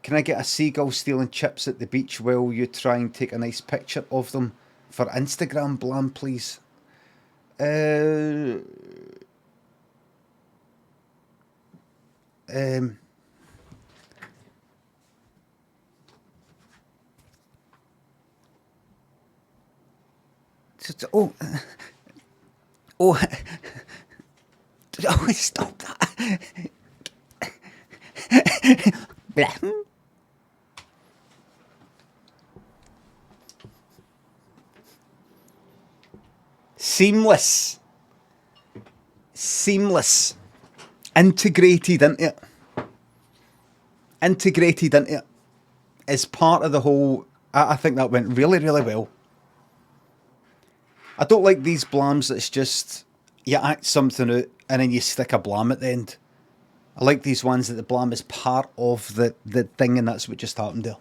Can I get a seagull stealing chips at the beach while you try and take a nice picture of them for Instagram, Blahem, please? Um, oh, oh, oh, stop that. Blahem. Seamless. Seamless. Integrated into it. Integrated into it. As part of the whole... I think that went really, really well. I don't like these blams that's just... You act something out and then you stick a blam at the end. I like these ones that the blam is part of the thing, and that's what just happened there.